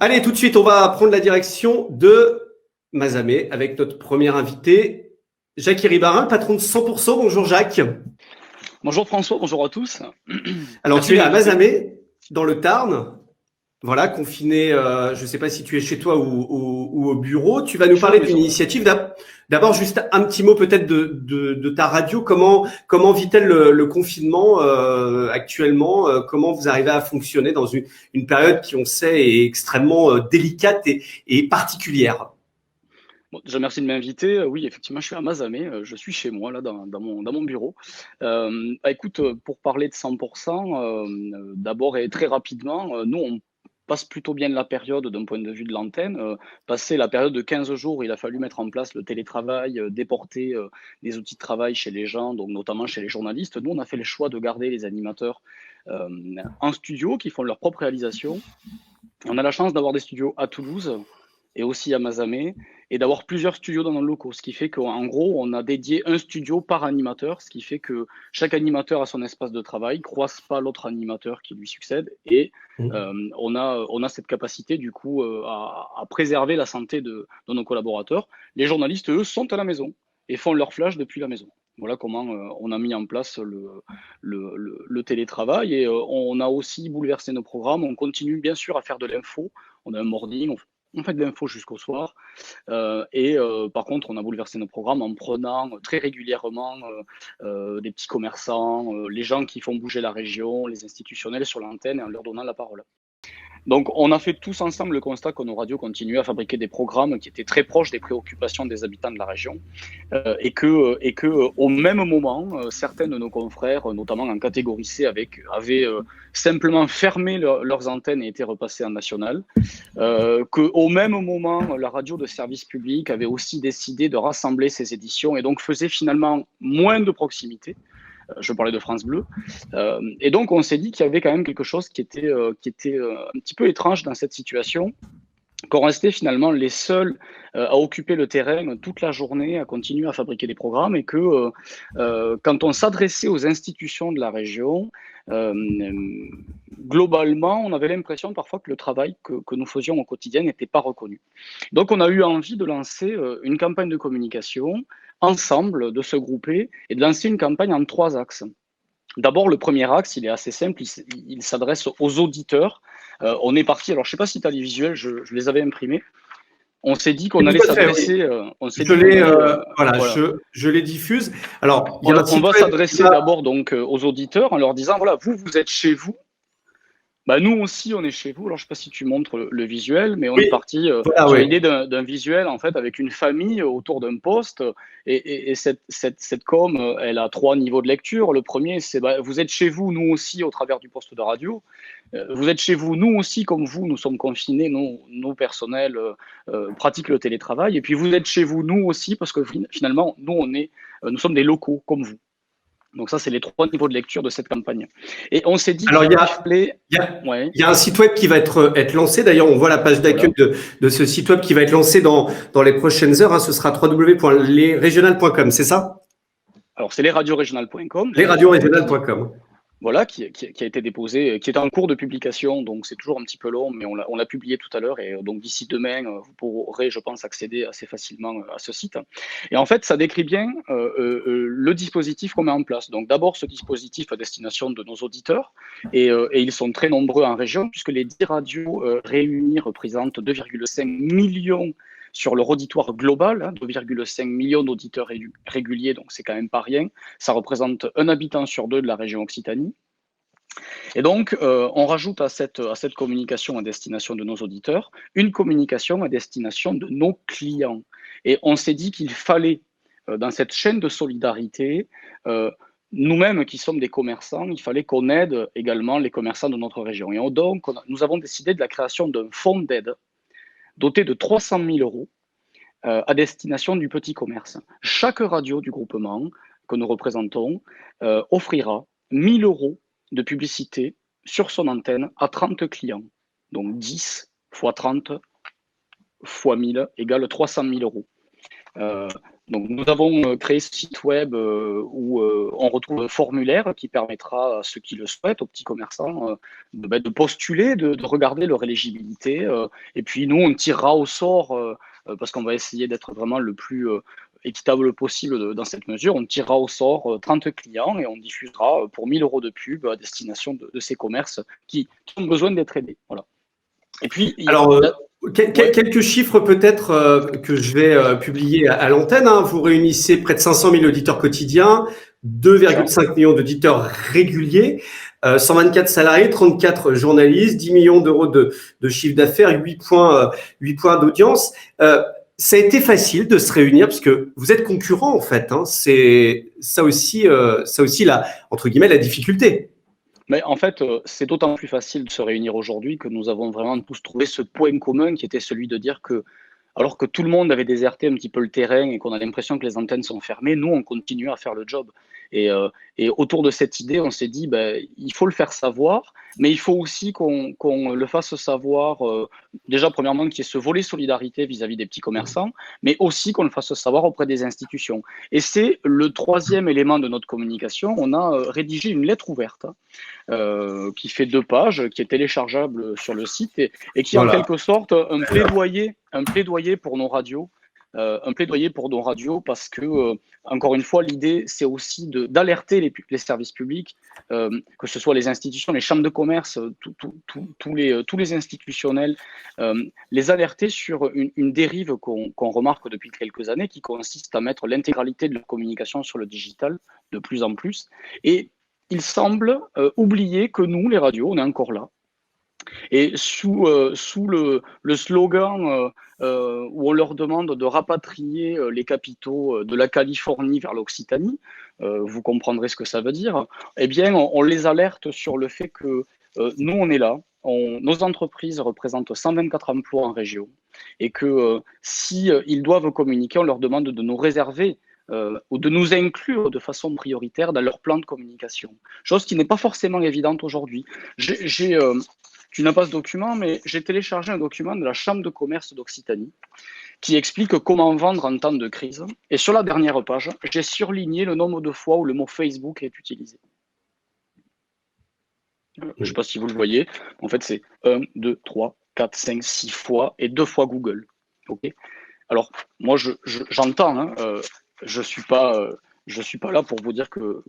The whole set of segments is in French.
Allez, tout de suite, on va prendre la direction de Mazamet avec notre premier invité, Jacques Héribarin, le patron de 100%. Bonjour Jacques. Bonjour François, bonjour à tous. Alors Merci tu de es à m'inviter. Mazamet, dans le Tarn, voilà, confiné, je ne sais pas si tu es chez toi ou au bureau. Tu vas Je nous suis à la parler d'une maison. initiative. D'abord, juste un petit mot peut-être de ta radio. Comment vit-elle le confinement actuellement? Comment vous arrivez à fonctionner dans une période qui, on sait, est extrêmement délicate et particulière? Bon, déjà, merci de m'inviter. Oui, effectivement, je suis à Mazamet. Je suis chez moi, là, dans mon bureau. Écoute, pour parler de 100%, d'abord et très rapidement, nous, on passe plutôt bien de la période d'un point de vue de l'antenne. Passé la période de 15 jours, il a fallu mettre en place le télétravail, déporter des outils de travail chez les gens, donc notamment chez les journalistes. Nous, on a fait le choix de garder les animateurs euh, en studio, qui font leur propre réalisation. On a la chance d'avoir des studios à Toulouse et aussi à Mazamet, et d'avoir plusieurs studios dans nos locaux, ce qui fait qu'en gros, on a dédié un studio par animateur, ce qui fait que chaque animateur a son espace de travail, croise pas l'autre animateur qui lui succède, et on a cette capacité du coup à préserver la santé de nos collaborateurs. Les journalistes, eux, sont à la maison et font leur flash depuis la maison. Voilà comment on a mis en place le télétravail, et on a aussi bouleversé nos programmes. On continue bien sûr à faire de l'info. On a un morning, on fait de l'info jusqu'au soir. Par contre, on a bouleversé nos programmes en prenant très régulièrement des petits commerçants, les gens qui font bouger la région, les institutionnels sur l'antenne, et en leur donnant la parole. Donc, on a fait tous ensemble le constat que nos radios continuaient à fabriquer des programmes qui étaient très proches des préoccupations des habitants de la région, et que au même moment, certains de nos confrères, notamment en catégorie C, avaient simplement fermé leurs antennes et étaient repassés en national. Qu'au même moment, la radio de service public avait aussi décidé de rassembler ses éditions et donc faisait finalement moins de proximité. Je parlais de France Bleu. Et donc, on s'est dit qu'il y avait quand même quelque chose qui était un petit peu étrange dans cette situation, qu'on restait finalement les seuls à occuper le terrain toute la journée, à continuer à fabriquer des programmes, et que quand on s'adressait aux institutions de la région, euh, globalement, on avait l'impression parfois que le travail que nous faisions au quotidien n'était pas reconnu. Donc, on a eu envie de lancer une campagne de communication ensemble, de se grouper et de lancer une campagne en 3 axes. D'abord, le premier axe, il est assez simple, il s'adresse aux auditeurs. On est parti, alors je ne sais pas si tu as les visuels, je les avais imprimés. On s'est dit qu'on Oui, allait tout à fait, oui. s'adresser, Je l'ai, voilà, voilà. je les diffuse. Alors, il y a un On site va web qui s'adresser va. d'abord donc aux auditeurs en leur disant, voilà, vous êtes chez vous. Bah, nous aussi, on est chez vous. Alors, je ne sais pas si tu montres le visuel, mais on est Oui, parti voilà, sur oui. l'idée d'un visuel, en fait, avec une famille autour d'un poste. Et cette com, elle a 3 niveaux de lecture. Le premier, c'est bah, vous êtes chez vous, nous aussi, au travers du poste de radio. Vous êtes chez vous, nous aussi, comme vous, nous sommes confinés, nos personnels pratiquent le télétravail. Et puis, vous êtes chez vous, nous aussi, parce que finalement, nous sommes des locaux, comme vous. Donc ça, c'est les 3 niveaux de lecture de cette campagne. Et on s'est dit Alors, qu'il fallait... il y a, Ouais, il y a un site web qui va être lancé. D'ailleurs, on voit la page d'accueil voilà. de ce site web qui va être lancé dans les prochaines heures, hein. Ce sera www.lesregionales.com, c'est ça? Alors, c'est lesradiosrégionales.com, donc le site web Lesradiosrégionales.com. voilà, qui a été déposé, qui est en cours de publication, donc c'est toujours un petit peu long, mais on l'a publié tout à l'heure, et donc d'ici demain, vous pourrez, je pense, accéder assez facilement à ce site. Et en fait, ça décrit bien le dispositif qu'on met en place. Donc d'abord, ce dispositif à destination de nos auditeurs, et ils sont très nombreux en région, puisque les 10 radios réunies représentent 2,5 millions sur leur auditoire global, hein, 2,5 millions d'auditeurs réguliers, donc c'est quand même pas rien. Ça représente un habitant sur 2 de la région Occitanie. Et donc, on rajoute à cette communication à destination de nos auditeurs, une communication à destination de nos clients. Et on s'est dit qu'il fallait, dans cette chaîne de solidarité, nous-mêmes qui sommes des commerçants, il fallait qu'on aide également les commerçants de notre région. Et donc, nous avons décidé de la création d'un fonds d'aide doté de 300 000 euros à destination du petit commerce. Chaque radio du groupement que nous représentons offrira 1 000 euros de publicité sur son antenne à 30 clients. Donc 10 fois 30 fois 1000 égale 300 000 euros. Donc, nous avons créé ce site web où on retrouve un formulaire qui permettra à ceux qui le souhaitent, aux petits commerçants, de postuler, de regarder leur éligibilité. Et puis, nous, on tirera au sort, parce qu'on va essayer d'être vraiment le plus équitable possible dans cette mesure. On tirera au sort 30 clients et on diffusera pour 1 000 euros de pub à destination de ces commerces qui ont besoin d'être aidés. Voilà. Et puis, Alors, ouais. quelques chiffres peut-être que je vais publier à l'antenne. Hein. Vous réunissez près de 500 000 auditeurs quotidiens, 2,5 millions d'auditeurs réguliers, 124 salariés, 34 journalistes, 10 millions d'euros de chiffre d'affaires, 8 points d'audience. Ça a été facile de se réunir parce que vous êtes concurrents en fait. Hein. C'est ça aussi la, entre guillemets, la difficulté. Mais en fait, c'est d'autant plus facile de se réunir aujourd'hui que nous avons vraiment tous trouvé ce point commun qui était celui de dire que, alors que tout le monde avait déserté un petit peu le terrain et qu'on a l'impression que les antennes sont fermées, nous, on continue à faire le job. Et autour de cette idée, on s'est dit, ben, il faut le faire savoir, mais il faut aussi qu'on le fasse savoir, déjà, premièrement, qu'il y ait ce volet solidarité vis-à-vis des petits commerçants, mais aussi qu'on le fasse savoir auprès des institutions. Et c'est le troisième élément de notre communication. On a rédigé une lettre ouverte qui fait 2 pages, qui est téléchargeable sur le site et qui est en quelque sorte un plaidoyer pour nos radios. Un plaidoyer pour nos radios parce que, encore une fois, l'idée, c'est aussi d'alerter les services publics, que ce soit les institutions, les chambres de commerce, tous les institutionnels, les alerter sur une dérive qu'on remarque depuis quelques années qui consiste à mettre l'intégralité de leur communication sur le digital de plus en plus. Et il semble oublier que nous, les radios, on est encore là. Et sous le slogan où on leur demande de rapatrier les capitaux de la Californie vers l'Occitanie, vous comprendrez ce que ça veut dire, eh bien, on les alerte sur le fait que nous, on est là. Nos entreprises représentent 124 emplois en région et que si ils doivent communiquer, on leur demande de nous réserver ou de nous inclure de façon prioritaire dans leur plan de communication. Chose qui n'est pas forcément évidente aujourd'hui. Tu n'as pas ce document, mais j'ai téléchargé un document de la Chambre de commerce d'Occitanie qui explique comment vendre en temps de crise. Et sur la dernière page, j'ai surligné le nombre de fois où le mot Facebook est utilisé. Je ne sais pas si vous le voyez. En fait, c'est 1, 2, 3, 4, 5, 6 fois et 2 fois Google. Okay. Alors, moi, j'entends, hein, je ne suis pas là pour vous dire que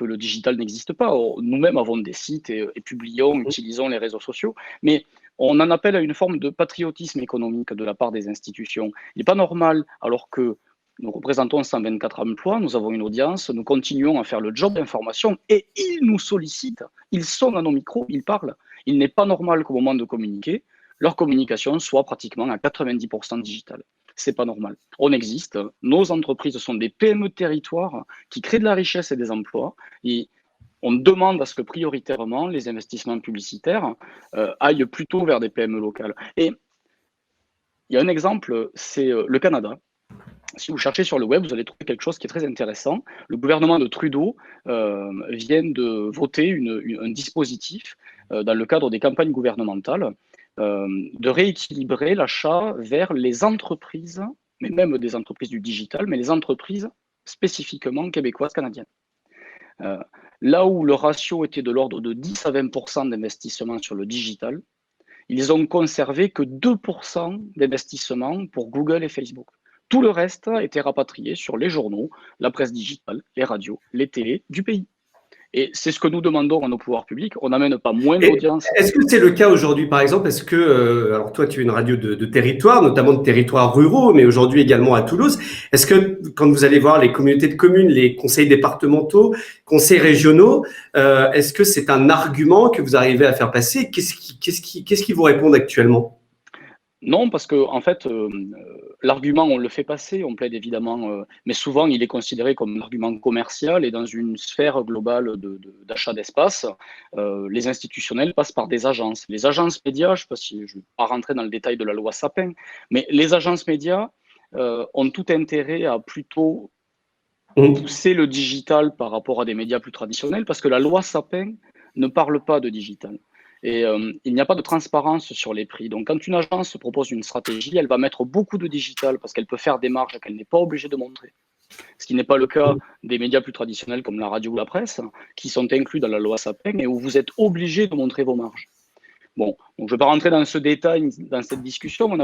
le digital n'existe pas. Nous-mêmes avons des sites et publions, utilisons les réseaux sociaux, mais on en appelle à une forme de patriotisme économique de la part des institutions. Il n'est pas normal, alors que nous représentons 124 emplois, nous avons une audience, nous continuons à faire le job d'information et ils nous sollicitent, ils sont à nos micros, ils parlent. Il n'est pas normal qu'au moment de communiquer, leur communication soit pratiquement à 90% digitale. C'est pas normal. On existe. Nos entreprises sont des PME territoires qui créent de la richesse et des emplois. Et on demande à ce que prioritairement les investissements publicitaires aillent plutôt vers des PME locales. Et il y a un exemple, c'est le Canada. Si vous cherchez sur le web, vous allez trouver quelque chose qui est très intéressant. Le gouvernement de Trudeau vient de voter un dispositif dans le cadre des campagnes gouvernementales de rééquilibrer l'achat vers les entreprises, mais même des entreprises du digital, mais les entreprises spécifiquement québécoises, canadiennes. Là où le ratio était de l'ordre de 10 à 20% d'investissement sur le digital, ils ont conservé que 2% d'investissement pour Google et Facebook. Tout le reste a été rapatrié sur les journaux, la presse digitale, les radios, les télés du pays. Et c'est ce que nous demandons à nos pouvoirs publics. On n'amène pas moins d'audience. Est-ce que c'est le cas aujourd'hui, par exemple? Est-ce que, alors toi, tu es une radio de territoire, notamment de territoires ruraux, mais aujourd'hui également à Toulouse. Est-ce que quand vous allez voir les communautés de communes, les conseils départementaux, conseils régionaux, est-ce que c'est un argument que vous arrivez à faire passer? Qu'est-ce qui vous répondent actuellement? Non, parce que en fait, l'argument, on le fait passer, on plaide évidemment, mais souvent il est considéré comme un argument commercial et dans une sphère globale d'achat d'espace, les institutionnels passent par des agences. Les agences médias, je ne sais pas si je ne vais pas rentrer dans le détail de la loi Sapin, mais les agences médias ont tout intérêt à plutôt pousser le digital par rapport à des médias plus traditionnels parce que la loi Sapin ne parle pas de digital. Et il n'y a pas de transparence sur les prix. Donc, quand une agence propose une stratégie, elle va mettre beaucoup de digital parce qu'elle peut faire des marges qu'elle n'est pas obligée de montrer. Ce qui n'est pas le cas des médias plus traditionnels comme la radio ou la presse, qui sont inclus dans la loi Sapin et où vous êtes obligé de montrer vos marges. Bon, donc je ne vais pas rentrer dans ce détail, dans cette discussion,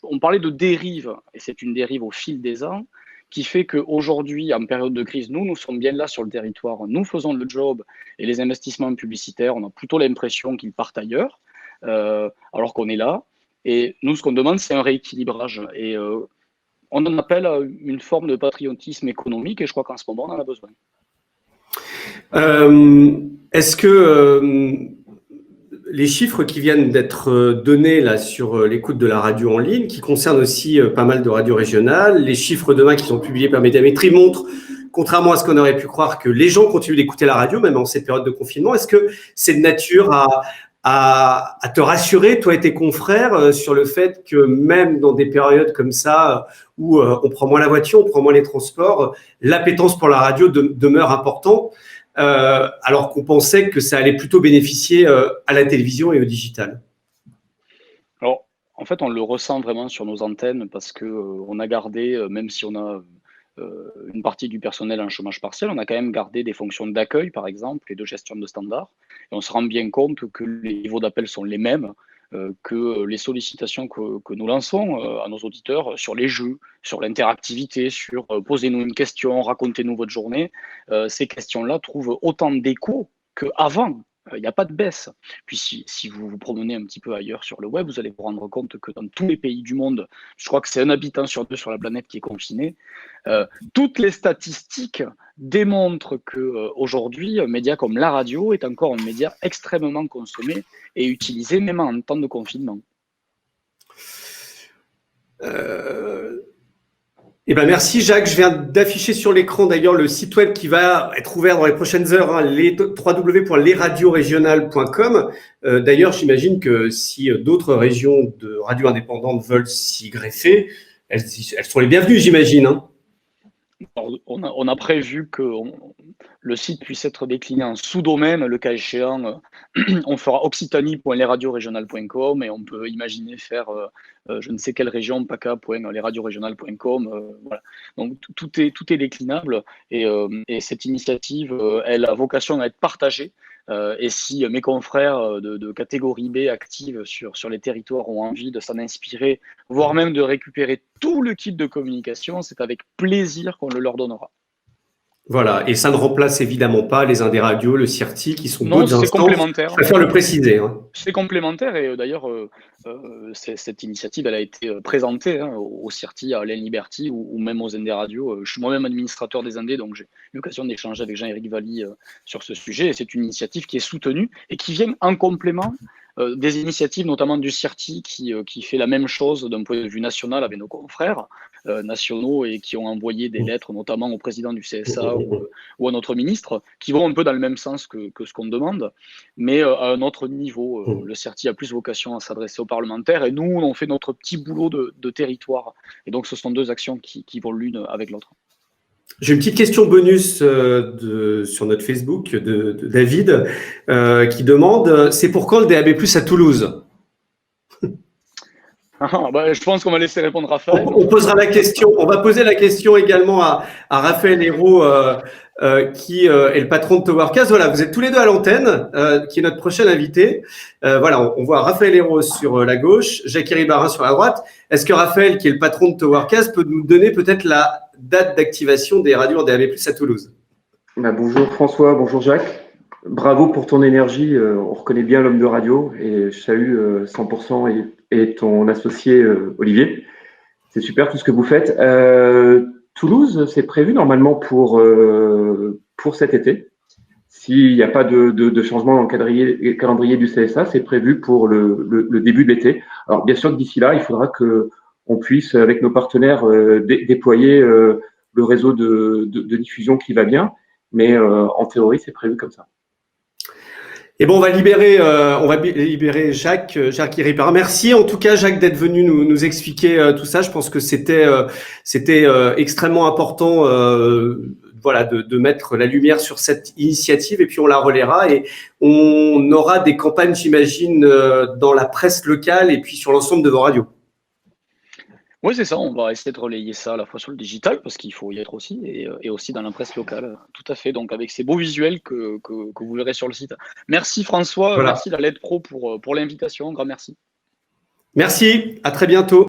on parlait de dérive, et c'est une dérive au fil des ans, qui fait qu'aujourd'hui, en période de crise, nous sommes bien là sur le territoire, nous faisons le job, et les investissements publicitaires, on a plutôt l'impression qu'ils partent ailleurs, alors qu'on est là. Et nous, ce qu'on demande, c'est un rééquilibrage. Et on en appelle à une forme de patriotisme économique, et je crois qu'en ce moment, on en a besoin. Est-ce que les chiffres qui viennent d'être donnés là sur l'écoute de la radio en ligne, qui concernent aussi pas mal de radios régionales, les chiffres demain qui sont publiés par Médiamétrie montrent, contrairement à ce qu'on aurait pu croire, que les gens continuent d'écouter la radio, même en cette période de confinement. Est-ce que c'est de nature à te rassurer, toi et tes confrères, sur le fait que même dans des périodes comme ça, où on prend moins la voiture, on prend moins les transports, l'appétence pour la radio demeure importante, alors qu'on pensait que ça allait plutôt bénéficier à la télévision et au digital? Alors, en fait, on le ressent vraiment sur nos antennes parce que on a gardé, même si on a une partie du personnel en chômage partiel, on a quand même gardé des fonctions d'accueil, par exemple, et de gestion de standards. Et on se rend bien compte que les niveaux d'appel sont les mêmes, que les sollicitations que nous lançons à nos auditeurs sur les jeux, sur l'interactivité, sur posez-nous une question, racontez-nous votre journée, ces questions-là trouvent autant d'écho qu'avant. Il n'y a pas de baisse. Puis si vous vous promenez un petit peu ailleurs sur le web, vous allez vous rendre compte que dans tous les pays du monde, je crois que c'est un habitant sur deux sur la planète qui est confiné, toutes les statistiques démontrent qu'aujourd'hui, un média comme la radio est encore un média extrêmement consommé et utilisé même en temps de confinement. Eh ben merci Jacques, je viens d'afficher sur l'écran d'ailleurs le site web qui va être ouvert dans les prochaines heures, hein, www.lesradioregionales.com. D'ailleurs, j'imagine que si d'autres régions de radio indépendantes veulent s'y greffer, elles sont les bienvenues, j'imagine. Hein. Alors, on a prévu que le site puisse être décliné en sous-domaine, le cas échéant. On fera occitanie.lesradioregionales.com et on peut imaginer faire je ne sais quelle région, paca.lesradioregionales.com. Voilà. Donc tout est déclinable et cette initiative, elle a vocation à être partagée. Et si mes confrères de catégorie B actifs sur les territoires ont envie de s'en inspirer, voire même de récupérer tout le kit de communication, c'est avec plaisir qu'on le leur donnera. Voilà, et ça ne remplace évidemment pas les Indés Radio, le CIRTI, qui sont d'autres instances. C'est complémentaire. Je préfère le préciser. Hein. C'est complémentaire et d'ailleurs, cette initiative, elle a été présentée au CIRTI, à Alain Liberty ou même aux Indés Radio. Je suis moi-même administrateur des Indés, donc j'ai eu l'occasion d'échanger avec Jean-Éric Valli sur ce sujet. Et c'est une initiative qui est soutenue et qui vient en complément des initiatives, notamment du CIRTI, qui fait la même chose d'un point de vue national avec nos confrères nationaux et qui ont envoyé des lettres, notamment au président du CSA ou à notre ministre, qui vont un peu dans le même sens que ce qu'on demande, mais à un autre niveau. Le CIRTI a plus vocation à s'adresser aux parlementaires et nous, on fait notre petit boulot de territoire. Et donc, ce sont deux actions qui vont l'une avec l'autre. J'ai une petite question bonus sur notre Facebook de David qui demande, c'est pour quand le DAB+ à Toulouse? Je pense qu'on va laisser répondre Raphaël. On posera la question. On va poser la question également à Raphaël Hérault, qui est le patron de Towercast. Voilà, vous êtes tous les deux à l'antenne, qui est notre prochain invité. Voilà, on voit Raphaël Hérault sur la gauche, Jacques Barin sur la droite. Est-ce que Raphaël, qui est le patron de Towercast, peut nous donner peut-être la date d'activation des radios en DAB+ à Toulouse? Bonjour François, bonjour Jacques. Bravo pour ton énergie. On reconnaît bien l'homme de radio et je salue 100% et ton associé Olivier. C'est super tout ce que vous faites. Toulouse, c'est prévu normalement pour cet été. S'il n'y a pas de changement dans le calendrier du CSA, c'est prévu pour le début de l'été. Alors bien sûr que d'ici là, il faudra qu'on puisse, avec nos partenaires, déployer le réseau de diffusion qui va bien. Mais en théorie, c'est prévu comme ça. Et bon, on va libérer Jacques Iripara. Merci en tout cas, Jacques, d'être venu nous expliquer tout ça. Je pense que c'était extrêmement important voilà, de mettre la lumière sur cette initiative et puis on la relaiera et on aura des campagnes, j'imagine, dans la presse locale et puis sur l'ensemble de vos radios. Oui, c'est ça, on va essayer de relayer ça à la fois sur le digital, parce qu'il faut y être aussi, et aussi dans la presse locale, tout à fait, donc avec ces beaux visuels que vous verrez sur le site. Merci François, Voilà. merci la LED Pro pour l'invitation, un grand merci. Merci, à très bientôt.